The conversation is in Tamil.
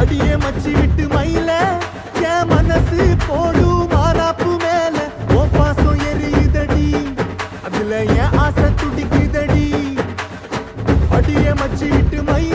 அடியே மச்சி விட்டு மயில என் மனசு போடும் மாறாப்பு மேல ஓ பாசம் எரியுதடி அதுல என் ஆசை துடிக்குதடி அடியே மச்சி விட்டு மயில